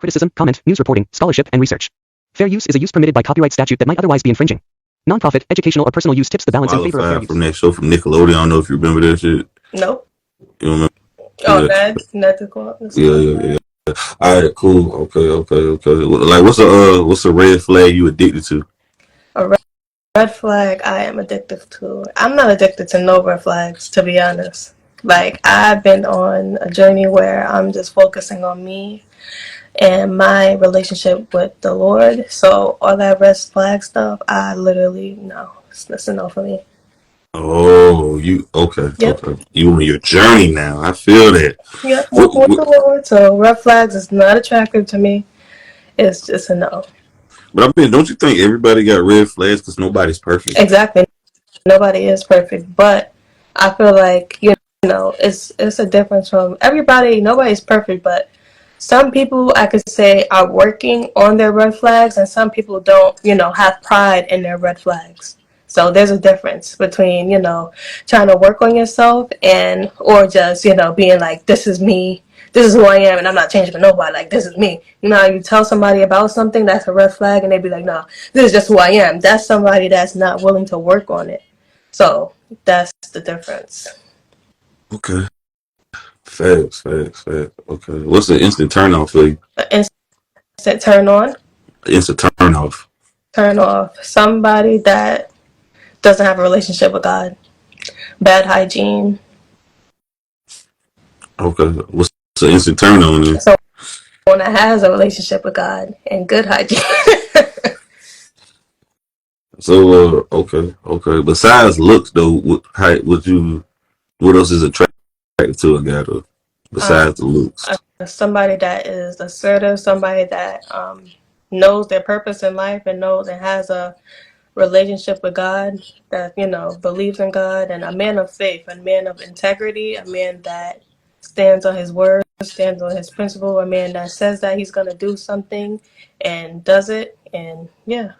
criticism, comment, news reporting, scholarship, and research. Fair use is a use permitted by copyright statute that might otherwise be infringing. Nonprofit, educational, or personal use tips the balance in favor of fair Qualified use. from that show from Nickelodeon. I don't know if you remember that shit. Nope. You remember? Oh, Yeah, Ned the Cool. yeah. All right, cool. Okay. Like, what's a red flag you addicted to? A red flag I am addicted to. I'm not addicted to no red flags, to be honest. Like, I've been on a journey where I'm just focusing on me and my relationship with the Lord. So all that red flag stuff, I literally, no. It's a no for me. Oh, you okay? Yep. Okay, you on your journey now. I feel that. Yep, What, walking with what, the Lord. So red flags is not attractive to me. It's just a no. but I mean, don't you think everybody got red flags because nobody's perfect? Exactly. Nobody is perfect, but I feel like it's a difference from everybody. Nobody's perfect, but some people I could say are working on their red flags, and some people don't. Have pride in their red flags. So there's a difference between trying to work on yourself and or just being like, this is me. This is who I am, and I'm not changing for nobody. Like, this is me. You tell somebody about something that's a red flag, and they be like, no, this is just who I am. That's somebody that's not willing to work on it. So that's the difference. Okay, facts. Okay, what's the instant turn off for you? An instant turn on, Instant turn off. turn off. Somebody that doesn't have a relationship with God. Bad hygiene. Okay, what's the instant turn on then? Someone that has a relationship with God and good hygiene. So, okay. Besides looks, though, what else is attractive to a guy, though? Besides the looks. Somebody that is assertive, somebody that knows their purpose in life and knows and has a relationship with God, that believes in God, and a man of faith, a man of integrity, a man that stands on his word, stands on his principle, a man that says that he's gonna do something and does it, and yeah.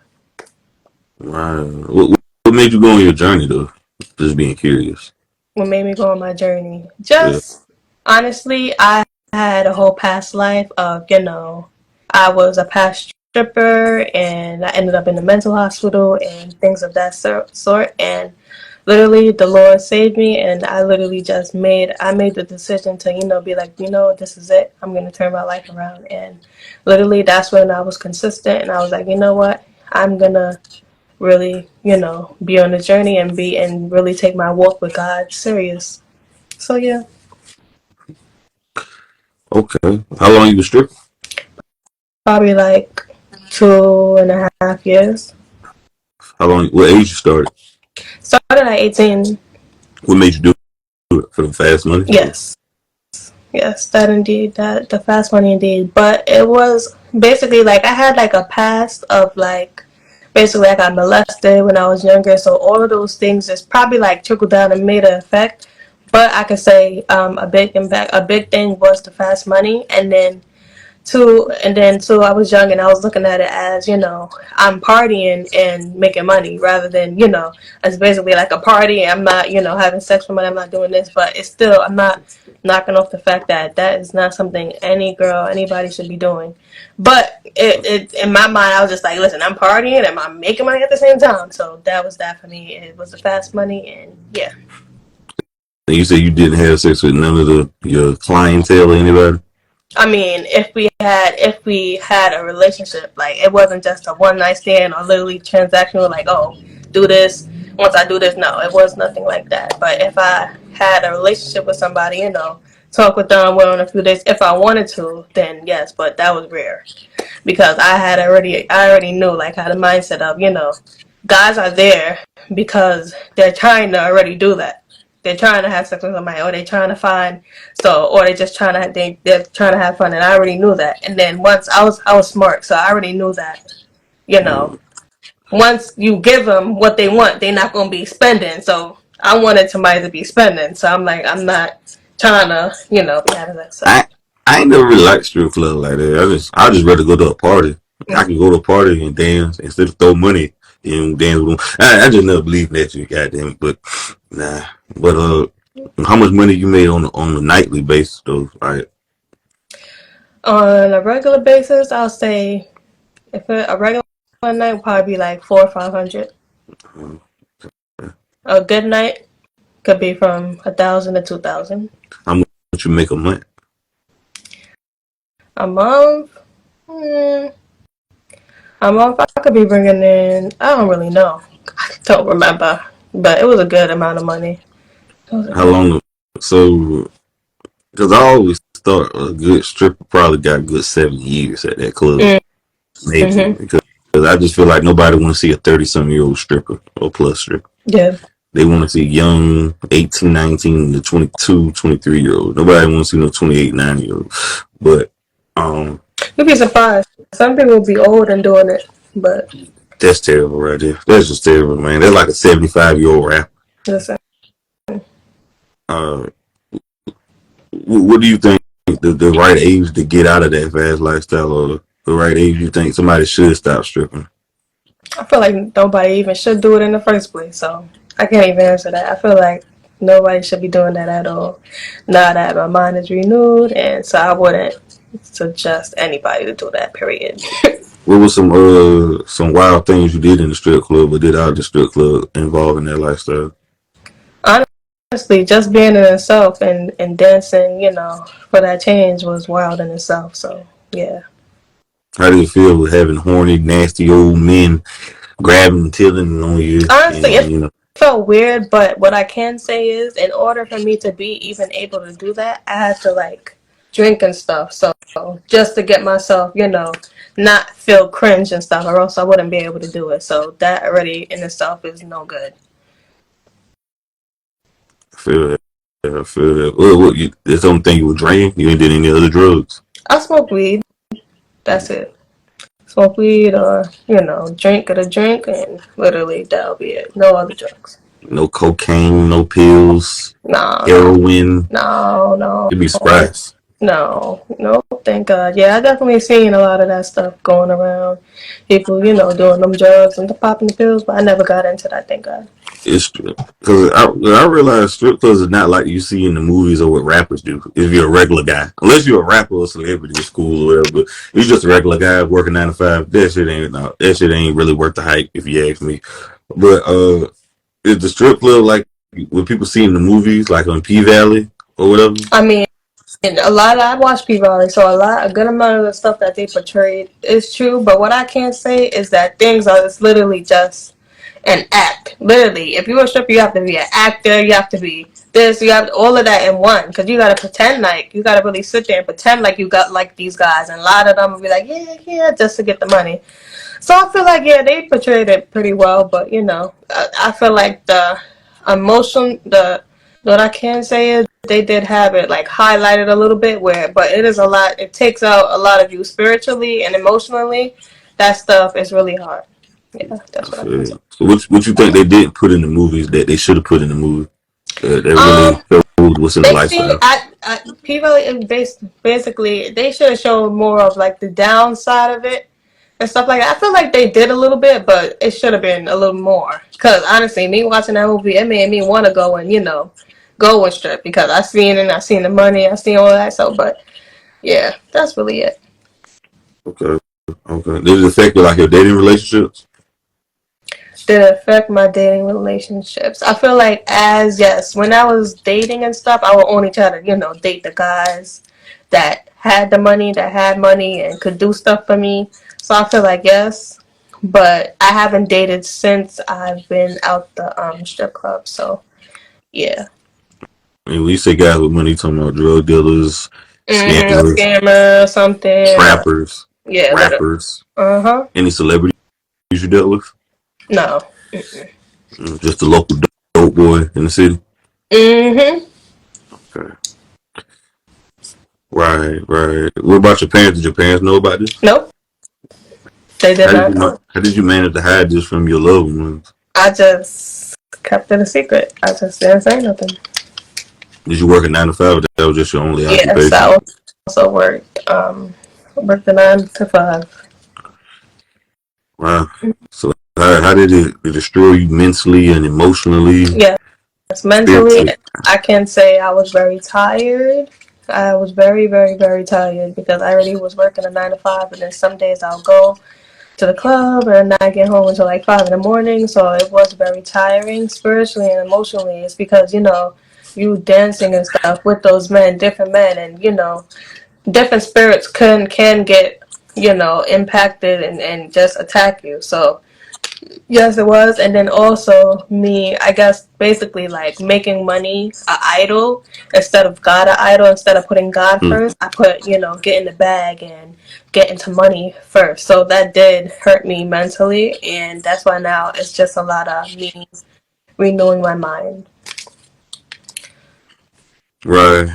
Right. What made you go on your journey, though? Just being curious. What made me go on my journey? Yeah. Just honestly, I had a whole past life of, I was a past stripper and I ended up in the mental hospital and things of that sort. And literally, the Lord saved me, and I literally I made the decision to, be like, this is it. I'm going to turn my life around. And literally, that's when I was consistent, and I was like, you know what? I'm going to really, be on the journey and really take my walk with God serious. So yeah, Okay. How long you was stripping? probably like 2.5 years. How long? What age you started? Started at 18. What made you do it for the fast money? Yes, that indeed, that the fast money indeed. But it was basically like I had like a past of like basically I got molested when I was younger, so all of those things just probably like trickled down and made an effect. But I could say a big impact, a big thing was the fast money, and then two, I was young and I was looking at it as, I'm partying and making money rather than, it's basically like a party. I'm not, having sex for money. I'm not doing this, but it's still, I'm not knocking off the fact that that is not something any girl, anybody should be doing. But it in my mind, I was just like, listen, I'm partying and I'm making money at the same time. So that was that for me. It was the fast money, and yeah. And you said you didn't have sex with none of your clientele or anybody? I mean, if we had a relationship, like it wasn't just a one night stand or literally transactional, like, oh, do this, once I do this. No, it was nothing like that. But if I had a relationship with somebody, talk with them well on a few days, if I wanted to, then yes. But that was rare because I already knew like how the mindset of guys are there because they're trying to already do that. They're trying to have sex with somebody, or they're trying to find or they're just trying to they're trying to have fun, and I already knew that. And then once I was smart, so I already knew that. Once you give them what they want, they're not gonna be spending. So I wanted somebody to be spending. So I'm like, I'm not trying to be having that. So I ain't never really liked strip club like that. I just rather go to a party. I can go to a party and dance instead of throw money and dance with them. I just never believed in that shit, goddamn it. But nah. But how much money you made on a nightly basis though? Right. On a regular basis, I'll say a regular night would probably be like 400 or 500. A good night could be from 1,000 to 2,000. How much you make a month? A month, a month I could be bringing in. I don't really know. I don't remember, but it was a good amount of money. How long? So, because I always thought a good stripper probably got a good 7 years at that club, maybe. Mhm. Because I just feel like nobody want to see a 30-some-year-old stripper or plus stripper. Yeah. They want to see young 18, 19 to 22, 23-year-old. Nobody want to see no 28, 9-year-old. But You'd be surprised. Some people will be old and doing it, but that's terrible right there. That's just terrible, man. They're like a 75-year-old rapper. listen, Uh, what do you think the right age to get out of that fast lifestyle, or the right age you think somebody should stop stripping? I feel like nobody even should do it in the first place, so I can't even answer that. I feel like nobody should be doing that at all. Now that my mind is renewed, and so I wouldn't suggest anybody to do that, period. What was some wild things you did in the strip club or did out of the strip club involving that lifestyle? Honestly, just being in itself and dancing, for that change was wild in itself, so yeah. How did it feel with having horny, nasty old men grabbing, tilling on you? Honestly, And, it felt weird, but what I can say is, in order for me to be even able to do that, I had to like drink and stuff. So just to get myself, not feel cringe and stuff, or else I wouldn't be able to do it. So that already in itself is no good. I feel that. I feel that. What that's the only thing you were drinking? You ain't did any other drugs? I smoke weed. That's it. Smoke weed or drink at a drink, and literally that'll be it. No other drugs. No cocaine, no pills, No, heroin. no. You'd be surprised. No, thank God. Yeah, I definitely seen a lot of that stuff going around. People, doing them drugs and popping the pills, but I never got into that, thank God. It's because I realize strip clubs is not like you see in the movies or what rappers do. If you're a regular guy, unless you're a rapper or celebrity at school or whatever, but if you're just a regular guy working 9 to 5. That shit ain't really worth the hype, if you ask me. But is the strip club like what people see in the movies, like on P Valley or whatever? I mean, and I watch P-Valley, so a good amount of the stuff that they portrayed is true, but what I can say is that things are just literally just an act. Literally, if you're a stripper, you have to be an actor, you have to be this, you have all of that in one, because you gotta pretend like, you gotta really sit there and pretend like you got like these guys, and a lot of them will be like, yeah, just to get the money. So I feel like, yeah, they portrayed it pretty well, but I feel like the emotion, what I can say is they did have it like highlighted a little bit but it is a lot, it takes out a lot of you spiritually and emotionally. That stuff is really hard. Yeah, that's what I can say. So what you think they didn't put in the movies that they should have put in the movie? That really showed what's in the lifestyle. P-Valley basically they should have shown more of like the downside of it and stuff like that. I feel like they did a little bit, but it should have been a little more. Because honestly, me watching that movie, it made me want to go and go and strip because I seen the money, I seen all that. So, but yeah, that's really it. Okay. Did it affect like your dating relationships? Did it affect my dating relationships? I feel like yes, when I was dating and stuff, I would only try to date the guys that had the money, and could do stuff for me. So I feel like yes, but I haven't dated since I've been out the strip club. So yeah. I mean, when you say guys with money, you talking about drug dealers, scammers, scammer, something, trappers, yeah, rappers. Any celebrities you dealt with? No. Just a local dope boy in the city. Okay. Right. What about your parents? Did your parents know about this? Nope. They did not know. How did you manage to hide this from your loved ones? I just kept it a secret. I just didn't say nothing. Did you work a 9 to 5 or that was just your only occupation? Yes, I also worked a 9 to 5. Wow. So how did it destroy you mentally and emotionally? Yes, mentally, I can say I was very tired. I was very, very, very tired because I already was working a 9 to 5, and then some days I'll go to the club and not get home until like 5 in the morning. So it was very tiring spiritually and emotionally. It's because you dancing and stuff with those men, different men, and different spirits can get impacted and just attack you. So yes, it was. And then also me, I guess, basically like making money a idol instead of God a idol. Instead of putting God Mm. first, I put get in the bag and get into money first. So that did hurt me mentally, and that's why now it's just a lot of me renewing my mind. Right.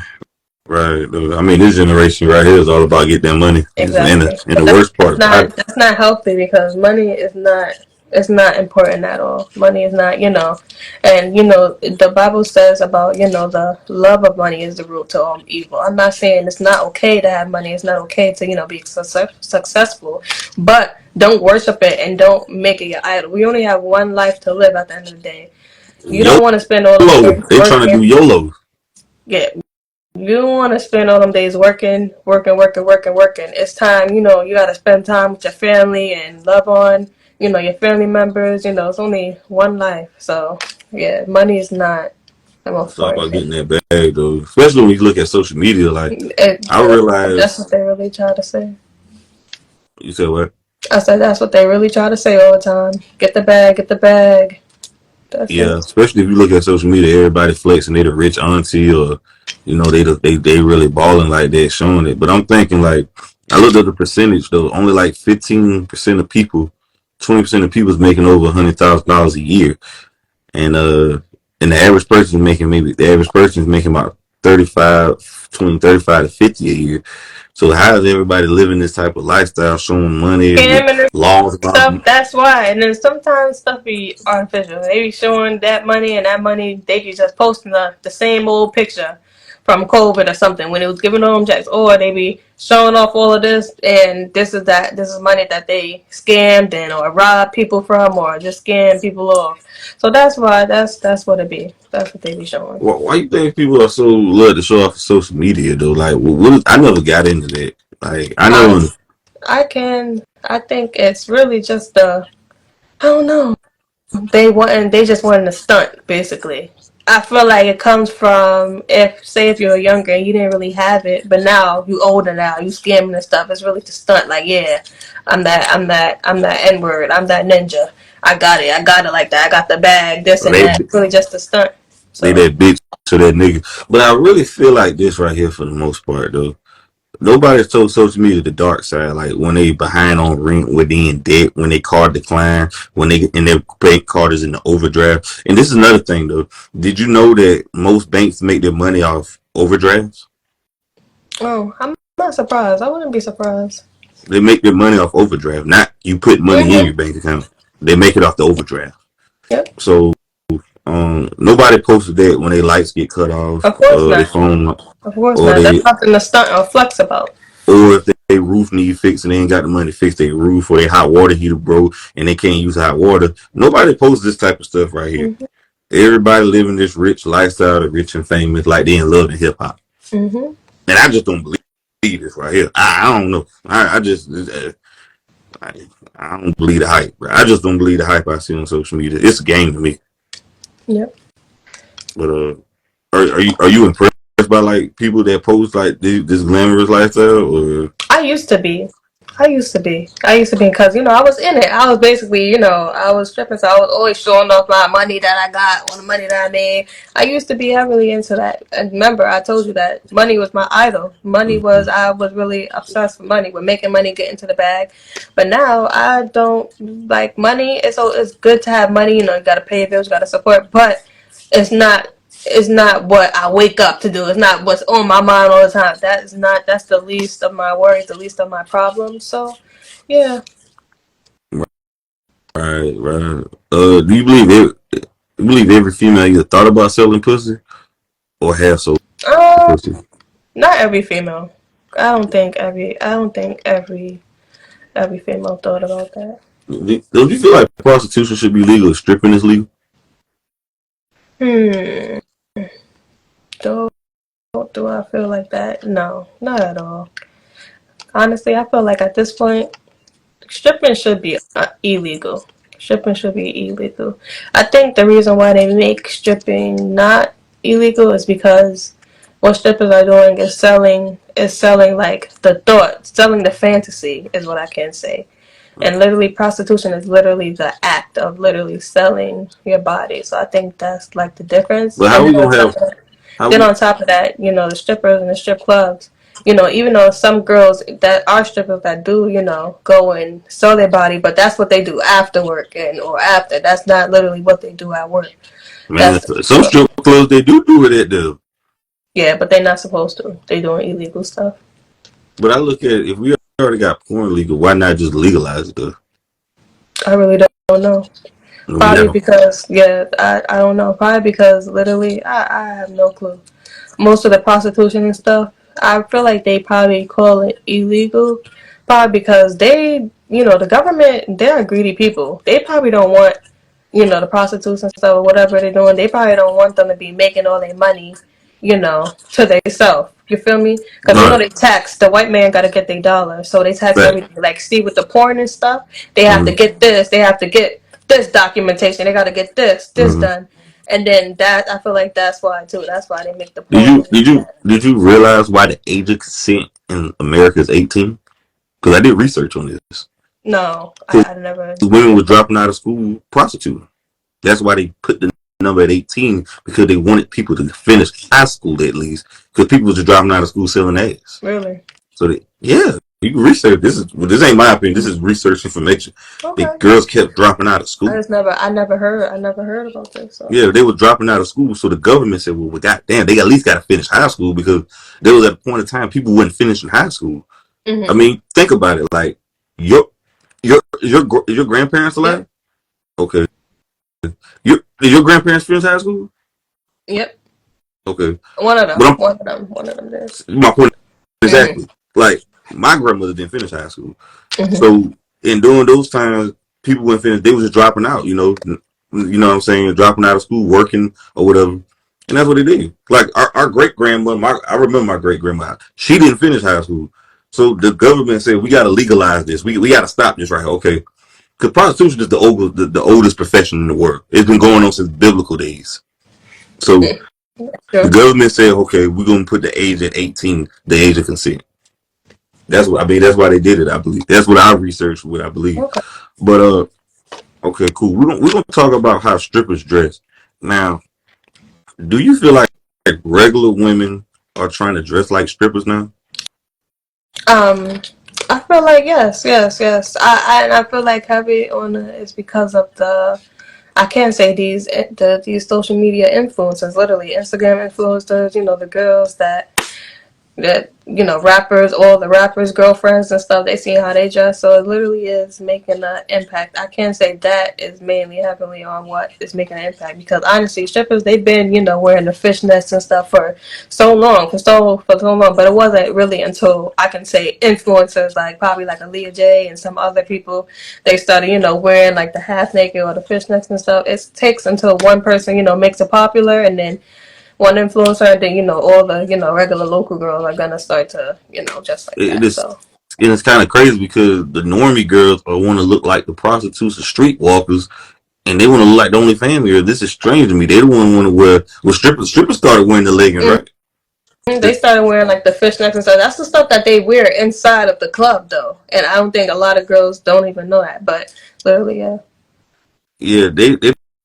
Right. I mean, this generation right here is all about getting that money. Exactly. And But the worst part about it, that's not healthy because money is not it's not important at all. Money is not, and the Bible says about, the love of money is the root to all evil. I'm not saying it's not okay to have money. It's not okay to, be successful, but don't worship it and don't make it your idol. We only have one life to live at the end of the day. You don't want to spend all them YOLO. days They trying to do working. YOLO. Yeah, you don't want to spend all them days working. It's time, you got to spend time with your family and love on, your family members. It's only one life. So, yeah, money is not the most It's all important about thing. getting that bag, though. Especially when you look at social media. Like, I That's realize, what they really try to say. you said what? I said that's what they really try to say all the time. Get the bag, get the bag. That's Yeah, it. especially if you look at social media, everybody flexing they the rich auntie or, they really balling like that, showing it. But I'm thinking like, I looked at the percentage though. Only like 15% of people, 20% of people is making over $100,000 a year, and the average person is making about 35, between 35 to 50 a year. So how is everybody living this type of lifestyle, showing money with Scamming laws about stuff. That's why. And then sometimes stuff be artificial. They be showing that money, and that money they be just posting the same old picture from COVID or something when it was giving them checks, or they be showing off all of this, and this is money that they scammed and or robbed people from or just scammed people off. So that's why that's what it be. That's what they be showing. why you think people are so love to show off social media though? Like, I never got into that. Like, I I never. I think it's really just I don't know. They just wanted to stunt, basically. I feel like it comes from if you're younger and you didn't really have it, but now you older now, you scamming and stuff. It's really to stunt. Like, yeah, I'm that N word. I'm that ninja. I got it like that. I got the bag, this and They that. It's really just a stunt. they So that bitch to that nigga. But I really feel like this right here for the most part though. Nobody's told social media the dark side, like when they behind on rent, when they in debt, when they card decline, when they and their bank card is in the overdraft. And this is another thing though. Did you know that most banks make their money off overdrafts? I'm not surprised. I wouldn't be surprised. They make their money off overdraft, not you put money in Mm-hmm. your bank account. They make it off the overdraft. Yep. So nobody posted that when their lights get cut off, Of course their not. phone, Of course or not. That's they, something to stunt or flex about. or if their roof need fixed and they ain't got the money to fix their roof, or their hot water heater broke and they can't use hot water. Nobody posts this type of stuff right here. Mm-hmm. Everybody living this rich lifestyle, the rich and famous, like they in love and hip hop. Mm-hmm. And I just don't believe this right here. I don't know. I just I don't believe the hype. Bro. I just don't believe the hype I see on social media. It's a game to me. Yep. But are you impressed by like people that post like this glamorous lifestyle? Or I used to be. I used to be because, I was in it. I was basically, I was stripping, so I was always showing off my money that I got or the money that I made. I used to be heavily into that. And remember, I told you that money was my idol. I was really obsessed with money, with making money, getting to the bag. But now I don't like money. It's good to have money, you got to pay bills, you got to support, but it's not what I wake up to do. It's not what's on my mind all the time. That's the least of my worries, the least of my problems. So, yeah. right. Do you believe every female either thought about selling pussy or have sold Um, pussy? Not every female. I don't think every female thought about that. Don't you feel like prostitution should be legal if stripping is legal? Hmm. Don't Do I feel like that? No, not at all. Honestly, I feel like at this point, stripping should be illegal. Stripping should be illegal. I think the reason why they make stripping not illegal is because what strippers are doing is selling like the thought, selling the fantasy is what I can say. And literally prostitution is literally the act of literally selling your body. So I think that's like the difference. But how And we then on gonna top have of that, how then we? on top of that, the strippers and the strip clubs, even though some girls that are strippers that do, go and sell their body, but that's what they do after work and or after. That's not literally what they do at work. Man, That's some strip clubs they do it at the. yeah, but they're not supposed to. They doing illegal stuff. But I look at it, if we already got porn legal, why not just legalize it? Though? I really don't know. We Probably never. because I don't know. Probably because literally I have no clue. Most of the prostitution and stuff, I feel like they probably call it illegal, probably because the government, they're greedy people. They probably don't want, the prostitutes and stuff or whatever they're doing. They probably don't want them to be making all their money, to themselves. You feel me? Because All right. they tax the white man got to get their dollar, so they tax Fact. everything. Like, see with the porn and stuff, they have to get this, they have to get this documentation, they got to get this done. And then that I feel like that's why too. That's why they make the Did porn. you realize why the age of consent in America is 18? Because I did research on this. No, I never. Women were dropping out of school prostituting. That's why they put the number at 18, because they wanted people to finish high school at least, because people were just dropping out of school selling ass. Really? So you can research this. This ain't my opinion. This is research information. Okay. The girls kept dropping out of school. I never heard about this. So. Yeah, they were dropping out of school. So the government said, well, goddamn, they at least got to finish high school, because there was at a point in time people wasn't finishing high school. Mm-hmm. I mean, think about it. Like your grandparents alive? Yeah. Okay. Did your grandparents finish high school? Yep. Okay. One of them did. My point exactly. Mm-hmm. Like my grandmother didn't finish high school, mm-hmm. So in during those times, people wouldn't finish. They was just dropping out. You know what I'm saying? Dropping out of school, working or whatever, and that's what they did. Like our great grandmother, I remember my great grandma. She didn't finish high school, so the government said we got to legalize this. We got to stop this right here. Okay. Because prostitution is the oldest profession in the world. It's been going on since biblical days. So the government said, okay, we're going to put the age at 18, the age of consent. That's why they did it, I believe. That's what I researched, what I believe. Okay. But, okay, cool. We're going to talk about how strippers dress. Now, do you feel like regular women are trying to dress like strippers now? I feel like yes. I feel like heavy on it is because of I can't say these social media influencers, literally Instagram influencers. The girls that rappers, all the rappers' girlfriends and stuff. They see how they dress, so it literally is making an impact. I can't say that is mainly heavily on what is making an impact, because honestly, strippers, they've been wearing the fishnets and stuff for so long, but it wasn't really until I can say influencers like probably like Aaliyah J and some other people, they started wearing like the half naked or the fishnets and stuff. It takes until one person makes it popular, and then one influencer, then all the regular local girls are gonna start to just like that. So. And it's kind of crazy because the normie girls want to look like the prostitutes, the streetwalkers, and they want to look like the OnlyFans girls. This is strange to me. They don't want to wear. Well, strippers started wearing the leggings, right? They started wearing like the fishnets and stuff. That's the stuff that they wear inside of the club, though. And I don't think a lot of girls don't even know that. But literally, yeah. Yeah, they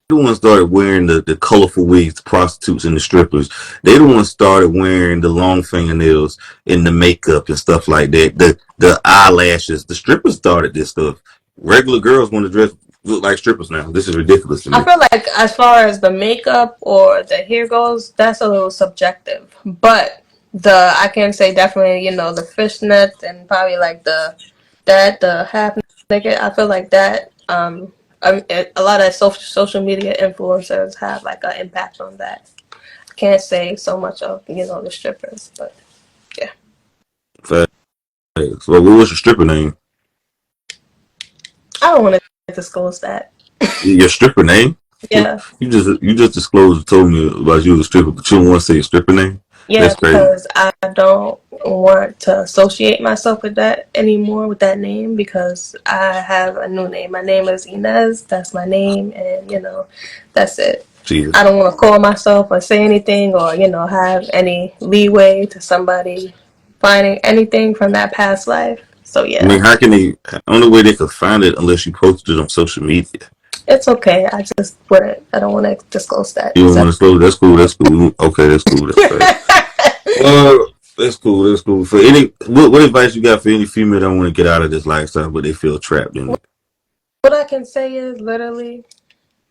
the ones started wearing the colorful wigs, the prostitutes and the strippers. They the ones started wearing the long fingernails and the makeup and stuff like that. The eyelashes. The strippers started this stuff. Regular girls want to look like strippers now. This is ridiculous to me. I feel like as far as the makeup or the hair goes, that's a little subjective. But I can say definitely, the fishnets and probably like the half naked. I feel like that. A lot of social media influencers have like an impact on that. I can't say so much of the strippers, but yeah. So what was your stripper name? I don't want to disclose that. Your stripper name? Yeah. You just disclosed and told me about you as a stripper, but you don't want to say your stripper name? Yeah, That's crazy. because I don't want to associate myself with that anymore, with that name, because I have a new name. My name is Inez. That's my name, and that's it. I Jesus. don't want to call myself or say anything or have any leeway to somebody finding anything from that past life. So I mean, yeah, how can they? Only way they could find it unless you posted it on social media. it's okay. I just wouldn't. I don't want to disclose that. You don't So. want to slow. That's cool. That's cool. Okay, that's cool. That's right. Well, that's cool. That's cool. For any, what advice you got for any female that want to get out of this lifestyle, but they feel trapped in it? What I can say is literally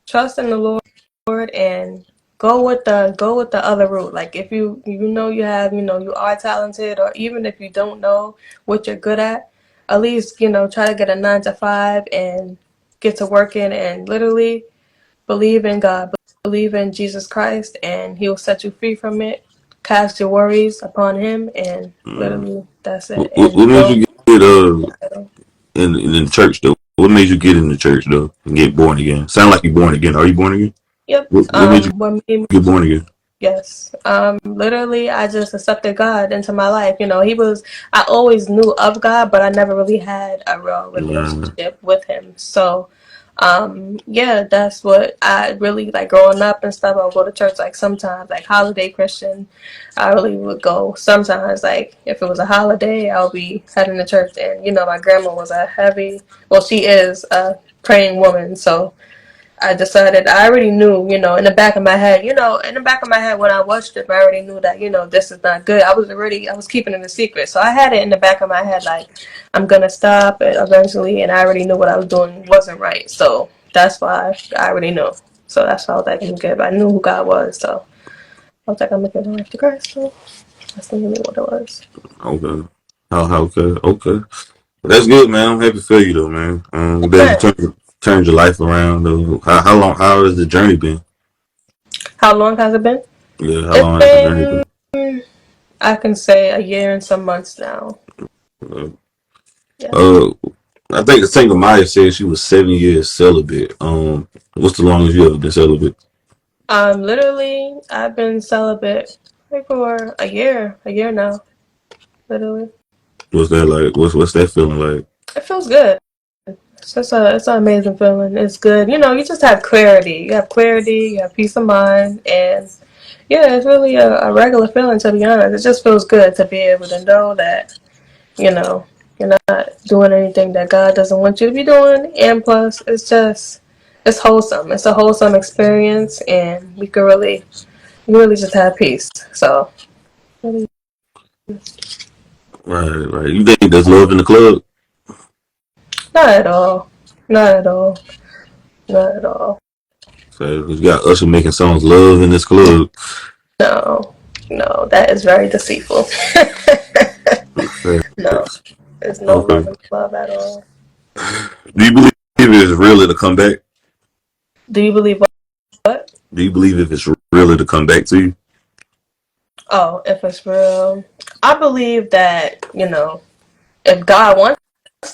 trust in the Lord and go with the other route. Like if you have you are talented, or even if you don't know what you're good at least try to get a 9 to 5 and get to working and literally believe in God, believe in Jesus Christ, and He will set you free from it. Cast your worries upon Him, and Uh, literally that's what, it. what And made don't. you get in the church though? What made you get in the church though and get born again? Sound like you're born again. Are you born again? Yep. What made you What made get born again? Yes. Literally, I just accepted God into my life. I always knew of God, but I never really had a real Uh, relationship with Him. So, yeah, that's what I really like growing up and stuff. I'll go to church like sometimes, like holiday Christian. I really would go sometimes, like if it was a holiday, I'll be heading to church. And, my grandma was she is a praying woman. So, I decided I already knew, in the back of my head, when I watched it, I already knew that, this is not good. I was keeping it a secret. So I had it in the back of my head, like, I'm going to stop it eventually. And I already knew what I was doing wasn't right. So that's why I already knew. So that's why I was like, I'm good. I knew who God was. So I was like, I'm looking life to Christ. So that's literally what it was. okay. How okay. That's good, man. I'm happy for you though, man. That you Man, turned your life around though. How long? How has the journey been? how long has it been? Yeah, how It's long has the journey been? been, I can say, a year and some months now. Uh, Yeah. uh, I think the single Maya said she was 7 years celibate. What's the longest you ever been celibate? Literally, I've been celibate like for a year now. Literally, What's that like? What's that feeling like? it feels good. It's an amazing feeling. It's good. You just have clarity. You have clarity. You have peace of mind, and yeah, it's really a regular feeling. To be honest, it just feels good to be able to know that you know you're not doing anything that God doesn't want you to be doing, and plus, it's wholesome. It's a wholesome experience, and you really just have peace. So. Really. Right. You think there's love in the club? Not at all. Not at all. Not at all. So you got Usher making songs "Love in this club." No. No, that is very deceitful. No, Facts. there's no love Okay. and love at all. Do you believe it's real to come back? Do you believe what? Do you believe if it's real to come back to you? Oh, if it's real. I believe that, if God wants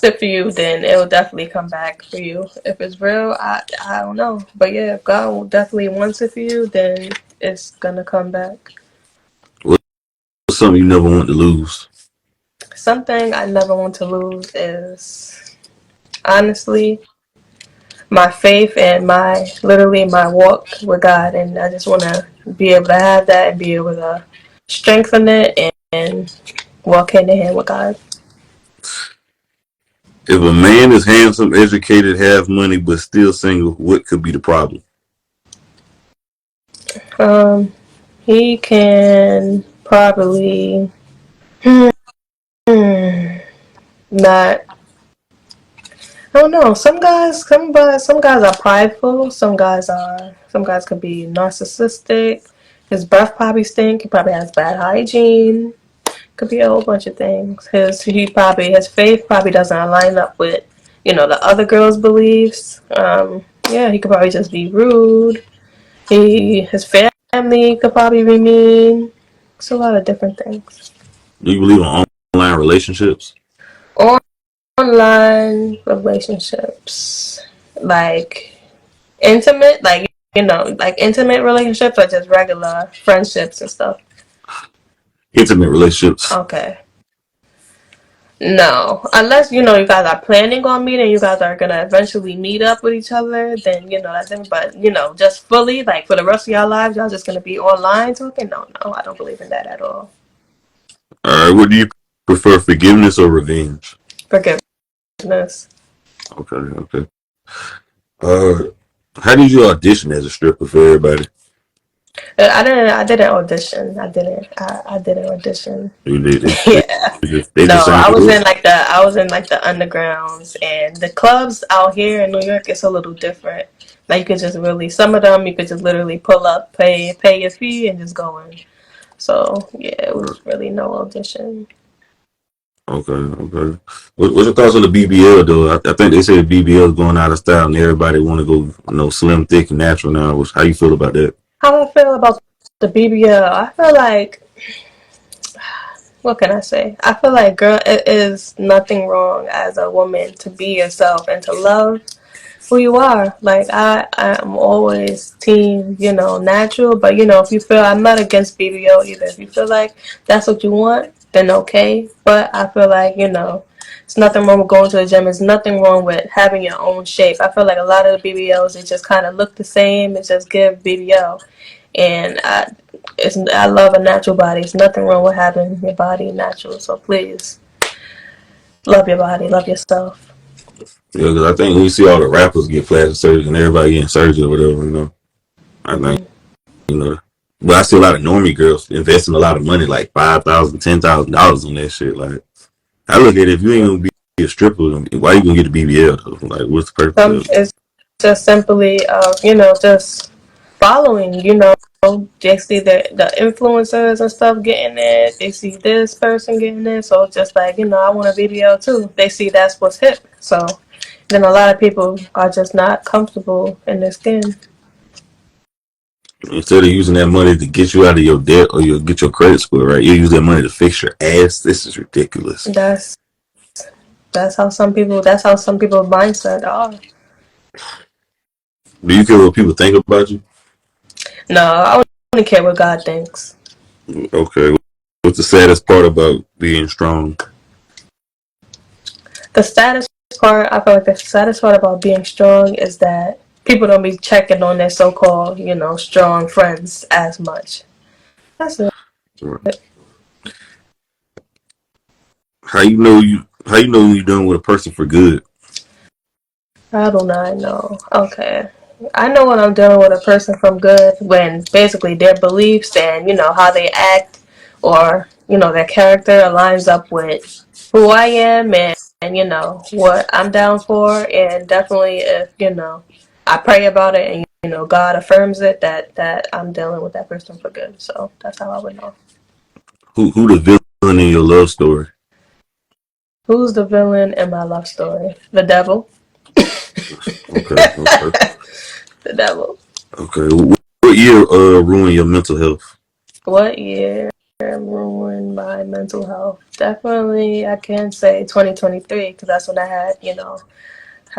it for you, then it will definitely come back for you. If it's real, I don't know. But yeah, if God definitely wants it for you, then it's gonna come back. What's something you never want to lose? Something I never want to lose is honestly my faith and my walk with God, and I just want to be able to have that and be able to strengthen it and walk hand in hand with God. If a man is handsome, educated, have money, but still single, what could be the problem? Um, he can probably not. I don't know. Some guys are prideful. Some guys could be narcissistic. His breath probably stink. He probably has bad hygiene. Could be a whole bunch of things. His faith probably doesn't align up with the other girl's beliefs. Yeah, he could probably just be rude. His family could probably be mean. It's a lot of different things. Do you believe in online relationships? Online relationships, like intimate, like intimate relationships, or just regular friendships and stuff. intimate relationships. Okay. No, unless you guys are planning on meeting, you guys are gonna eventually meet up with each other. Then that's different. But just fully like for the rest of your lives, y'all just gonna be online talking. No, no, I don't believe in that at all. All right, what do you prefer, forgiveness or revenge? Forgiveness. Okay. Uh, how did you audition as a stripper for everybody? I didn't audition. I didn't audition. You did. Yeah. They No, just sang you up. I was in like the undergrounds and the clubs out here in New York. It's a little different. Like you could just really some of them you could just literally pull up, pay your fee, and just go in. So yeah, it was really no audition. Okay. What's your thoughts on the BBL though? I think they say the BBL is going out of style and everybody want to go, slim, thick, and natural now. How you feel about that? How I feel about the BBL? I feel like what can I say? I feel like girl, it is nothing wrong as a woman to be yourself and to love who you are. Like I'm always team, natural. But if you feel I'm not against BBL either. If you feel like that's what you want, then okay. But I feel like it's nothing wrong with going to the gym. There's nothing wrong with having your own shape. I feel like a lot of the BBLs they just kind of look the same. It just give BBL, and I love a natural body. There's nothing wrong with having your body natural. So please love your body, love yourself. Yeah, because I think when you see all the rappers get plastic surgery and everybody getting surgery or whatever, I think but I see a lot of normie girls investing a lot of money, like $5,000, $10,000 on that shit. Like I look at it, if you ain't gonna be a stripper, why you gonna get a BBL though? Like what's the purpose of it? It's just simply, just following. They see the influencers and stuff getting it. They see this person getting it, so it's just like I want a BBL too. They see that's what's hip, so then a lot of people are just not comfortable in their skin. Instead of using that money to get you out of your debt or you get your credit score right, you use that money to fix your ass. This is ridiculous. That's how some people. That's how some people's mindset are. Do you care what people think about you? No, I only care what God thinks. Okay. What's the saddest part about being strong? The saddest part, I feel like the saddest part about being strong is that people don't be checking on their so-called, strong friends as much. That's it. Right. How you know when you're done with a person for good? How do not know? Okay. I know when I'm dealing with a person from good when basically their beliefs and how they act or their character aligns up with who I am and what I'm down for, and definitely if I pray about it and God affirms it that I'm dealing with that person for good. So that's how I would know. Who the villain in your love story? Who's the villain in my love story? The devil. Okay. The devil. Okay. What year ruined your mental health? What year ruined my mental health? Definitely, I can say 2023 because that's when I had,